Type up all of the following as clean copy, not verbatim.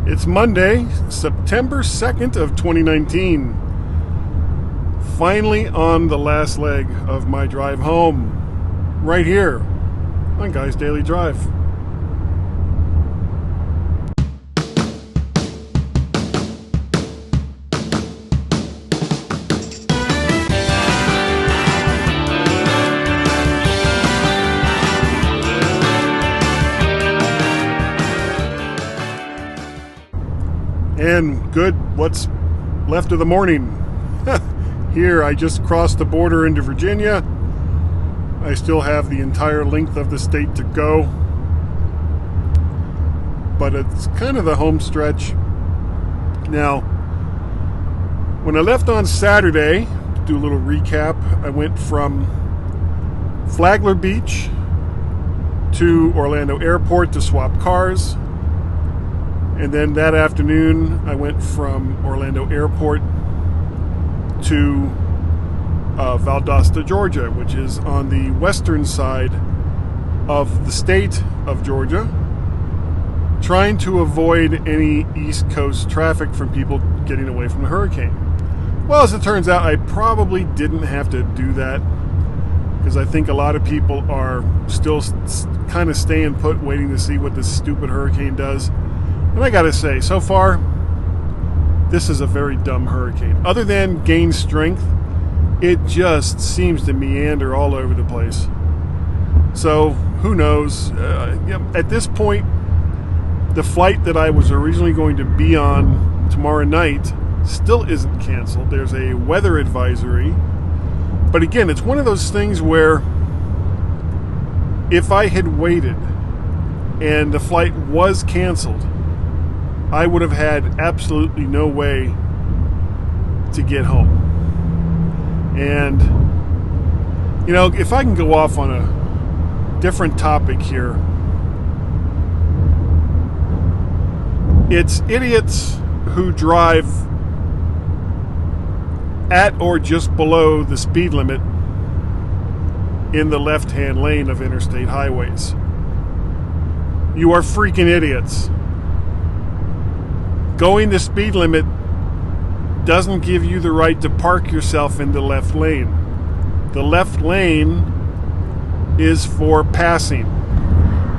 It's Monday, September 2nd of 2019. Finally on the last leg of my drive home. Right here on Guy's Daily Drive. And good, what's left of the morning. Here, I just crossed the border into Virginia. I still have the entire length of the state to go. But it's kind of the home stretch. Now, when I left on Saturday, to do a little recap, I went from Flagler Beach to Orlando Airport to swap cars. And then that afternoon, I went from Orlando Airport to Valdosta, Georgia, which is on the western side of the state of Georgia, trying to avoid any East Coast traffic from people getting away from the hurricane. Well, as it turns out, I probably didn't have to do that because I think a lot of people are still kind of staying put, waiting to see what this stupid hurricane does. And I gotta say, so far, this is a very dumb hurricane. Other than gain strength, it just seems to meander all over the place. So, who knows? At this point, the flight that I was originally going to be on tomorrow night still isn't canceled. There's a weather advisory. But again, it's one of those things where if I had waited and the flight was canceled, I would have had absolutely no way to get home. And, you know, if I can go off on a different topic here, it's idiots who drive at or just below the speed limit in the left-hand lane of interstate highways. You are freaking idiots. Going the speed limit doesn't give you the right to park yourself in the left lane. The left lane is for passing.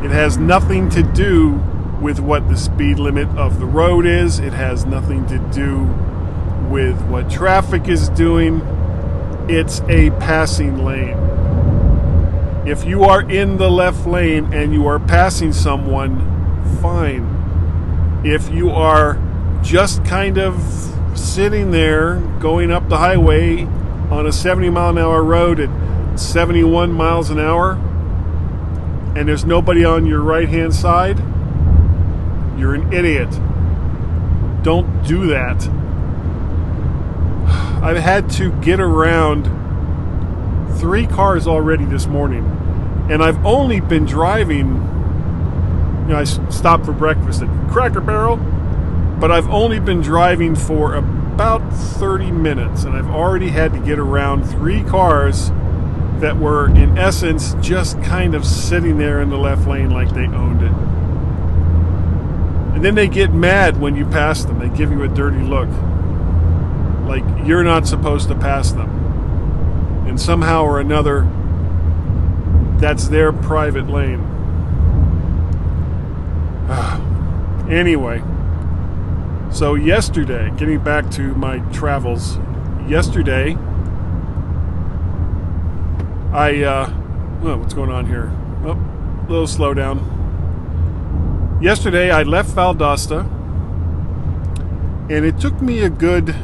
It has nothing to do with what the speed limit of the road is. It has nothing to do with what traffic is doing. It's a passing lane. If you are in the left lane and you are passing someone, fine. If you are just kind of sitting there going up the highway on a 70-mile-an-hour road at 71 miles an hour and there's nobody on your right-hand side, you're an idiot. Don't do that. I've had to get around 3 cars already this morning, and I've only been driving. You know, I stopped for breakfast at Cracker Barrel, but I've only been driving for about 30 minutes, and I've already had to get around 3 cars that were, in essence, just kind of sitting there in the left lane like they owned it. And then they get mad when you pass them. They give you a dirty look, like you're not supposed to pass them. And somehow or another, that's their private lane. Anyway, so yesterday, getting back to my travels, yesterday, what's going on here? Oh, a little slowdown. Yesterday, I left Valdosta, and it took me a good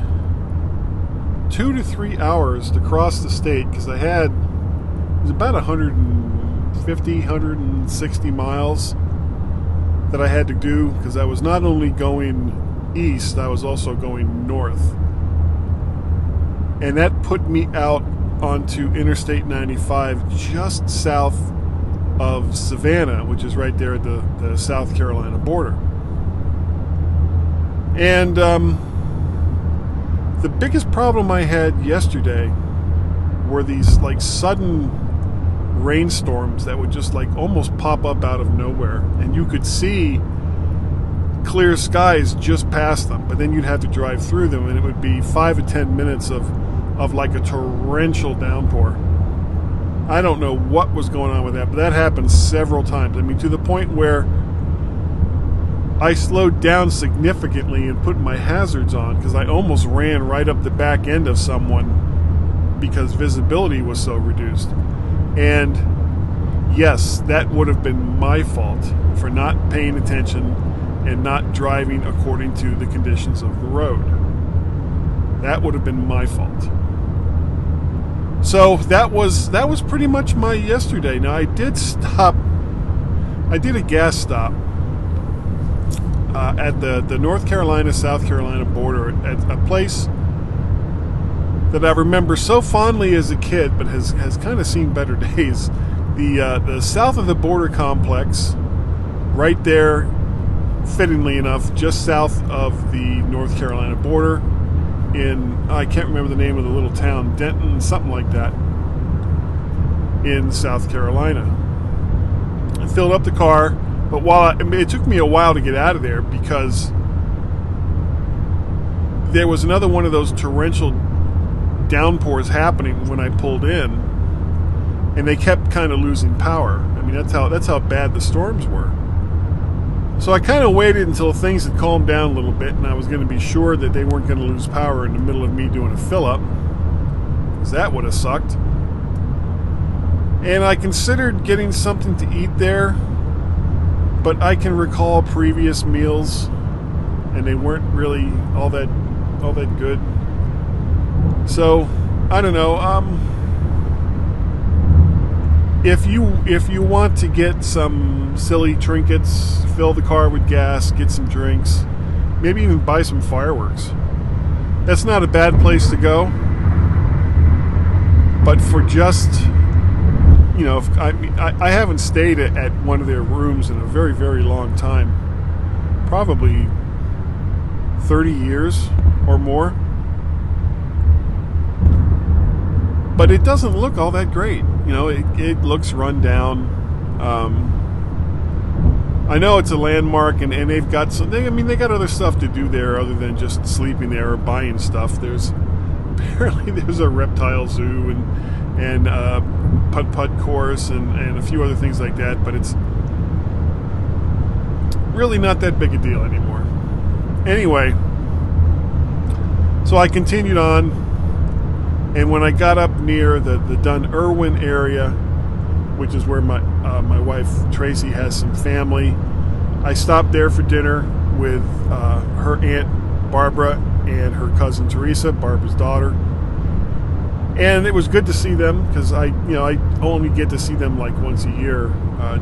2 to 3 hours to cross the state, because it was about 150, 160 miles that I had to do, because I was not only going east, I was also going north. And that put me out onto Interstate 95 just south of Savannah, which is right there at the South Carolina border. And the biggest problem I had yesterday were these like sudden rainstorms that would just like almost pop up out of nowhere, and you could see clear skies just past them, but then you'd have to drive through them, and it would be 5 to 10 minutes of like a torrential downpour. I don't know what was going on with that, but that happened several times. I mean, to the point where I slowed down significantly and put my hazards on because I almost ran right up the back end of someone because visibility was so reduced. And yes, that would have been my fault for not paying attention and not driving according to the conditions of the road. That would have been my fault. So that was pretty much my yesterday. Now I did a gas stop at the North Carolina, South Carolina border at a place that I remember so fondly as a kid, but has kind of seen better days. The south of the border complex, right there, fittingly enough, just south of the North Carolina border, I can't remember the name of the little town, Denton, something like that, in South Carolina. I filled up the car, but it took me a while to get out of there because there was another one of those torrential downpours happening when I pulled in, and they kept kind of losing power. I mean, that's how bad the storms were. So I kind of waited until things had calmed down a little bit, and I was going to be sure that they weren't going to lose power in the middle of me doing a fill-up, because that would have sucked. And I considered getting something to eat there, but I can recall previous meals, and they weren't really all that good. So I don't know. If you want to get some silly trinkets, fill the car with gas, get some drinks, maybe even buy some fireworks, that's not a bad place to go. But for just, I haven't stayed at one of their rooms in a very, very long time, probably 30 years or more. But it doesn't look all that great. It looks run down. I know it's a landmark, and they've got they got other stuff to do there other than just sleeping there or buying stuff. Apparently there's a reptile zoo and putt-putt course and a few other things like that, but it's really not that big a deal anymore. Anyway, so I continued on. And when I got up near the Dun-Irwin area, which is where my wife Tracy has some family, I stopped there for dinner with her aunt Barbara and her cousin Teresa, Barbara's daughter. And it was good to see them because I only get to see them like once a year.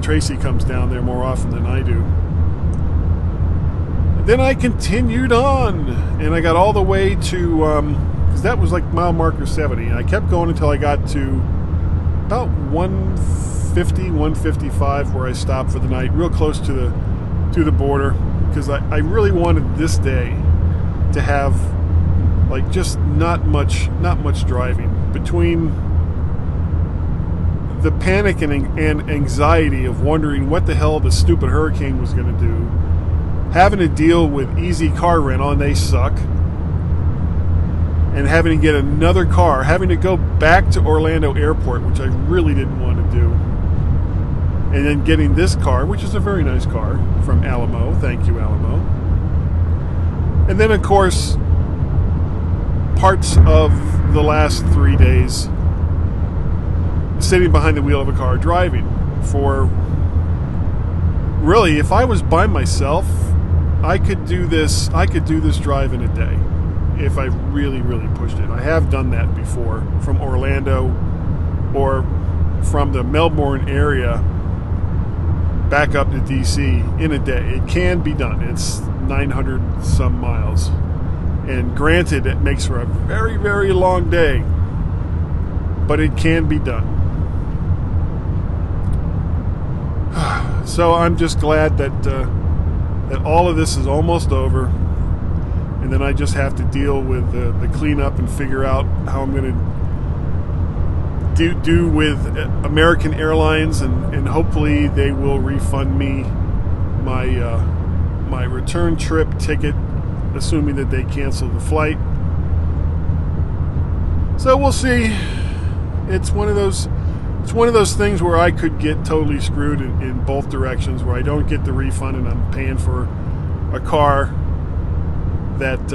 Tracy comes down there more often than I do. Then I continued on, and I got all the way to. That was like mile marker 70, and I kept going until I got to about 150, 155, where I stopped for the night, real close to the border, because I really wanted this day to have like just not much driving. Between the panic and anxiety of wondering what the hell the stupid hurricane was going to do, having to deal with Easy Car Rental, and they suck, and having to get another car, having to go back to Orlando Airport, which I really didn't want to do, and then getting this car, which is a very nice car, from Alamo. Thank you, Alamo. And then, of course, parts of the last 3 days sitting behind the wheel of a car driving. For really, if I was by myself, I could do this drive in a day if I really, really pushed it. I have done that before from Orlando or from the Melbourne area back up to DC in a day. It can be done. It's 900 some miles. And granted, it makes for a very, very long day, but it can be done. So I'm just glad that all of this is almost over. And then I just have to deal with the cleanup and figure out how I'm going to do with American Airlines, and hopefully they will refund me my my return trip ticket, assuming that they cancel the flight. So we'll see. It's one of those things where I could get totally screwed in both directions, where I don't get the refund and I'm paying for a car that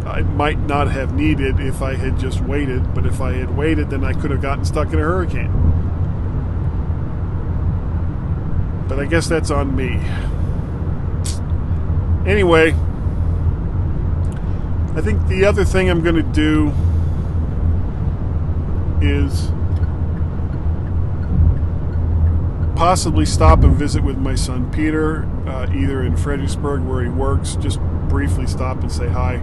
I might not have needed if I had just waited. But if I had waited, then I could have gotten stuck in a hurricane. But I guess that's on me. Anyway, I think the other thing I'm going to do is possibly stop and visit with my son Peter, either in Fredericksburg where he works, just briefly stop and say hi.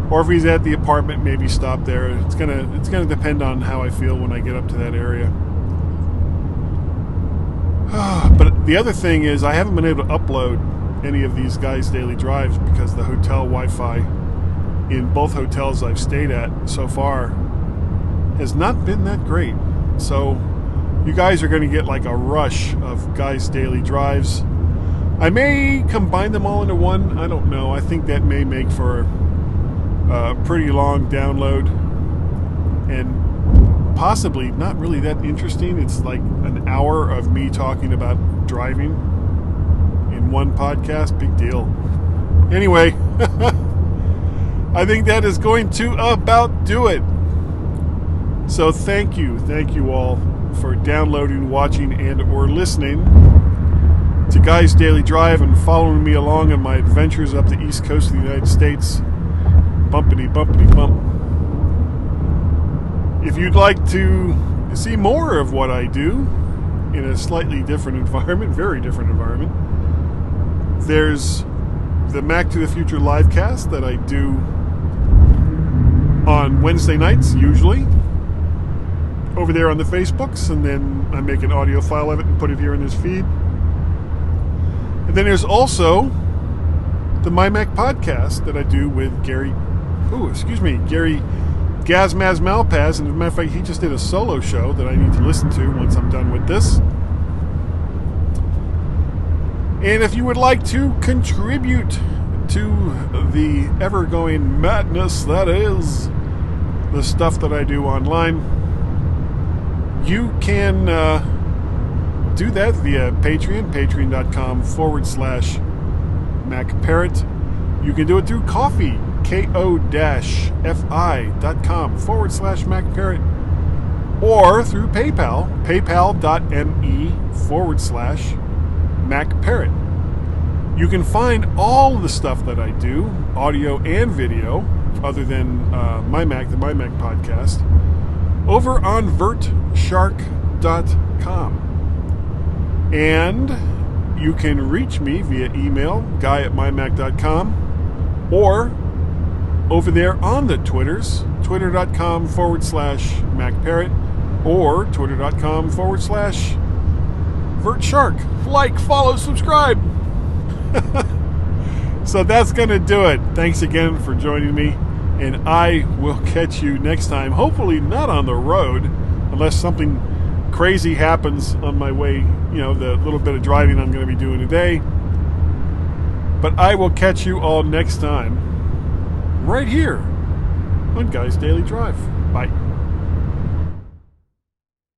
Or if he's at the apartment, maybe stop there. It's gonna depend on how I feel when I get up to that area. But the other thing is I haven't been able to upload any of these guys' daily drives because the hotel Wi-Fi in both hotels I've stayed at so far has not been that great. So you guys are going to get like a rush of guys' daily drives. I may combine them all into one. I don't know. I think that may make for a pretty long download and possibly not really that interesting. It's like an hour of me talking about driving in one podcast. Big deal. Anyway, I think that is going to about do it. So thank you all for downloading, watching, and or listening to Guy's Daily Drive and following me along on my adventures up the east coast of the United States. Bumpity, bumpity, bump. If you'd like to see more of what I do in a slightly different environment, very different environment, there's the Mac to the Future livecast that I do on Wednesday nights, usually, over there on the Facebooks, and then I make an audio file of it and put it here in this feed. And then there's also the MyMac Podcast that I do with Gary Gazmaz Malpaz, and as a matter of fact, he just did a solo show that I need to listen to once I'm done with this. And if you would like to contribute to the ever-going madness that is the stuff that I do online, you can do that via Patreon, patreon.com/MacParrot. You can do it through Ko-fi, ko-fi.com/MacParrot, or through PayPal, paypal.me/MacParrot. You can find all the stuff that I do, audio and video, other than MyMac, the MyMac Podcast, over on vertshark.com. And you can reach me via email, guy@mymac.com, or over there on the Twitters, twitter.com/MacParrot or twitter.com/vertshark. Like, follow, subscribe. So that's going to do it. Thanks again for joining me, and I will catch you next time. Hopefully not on the road, unless something crazy happens on my way, the little bit of driving I'm going to be doing today. But I will catch you all next time, right here on Guy's Daily Drive. Bye.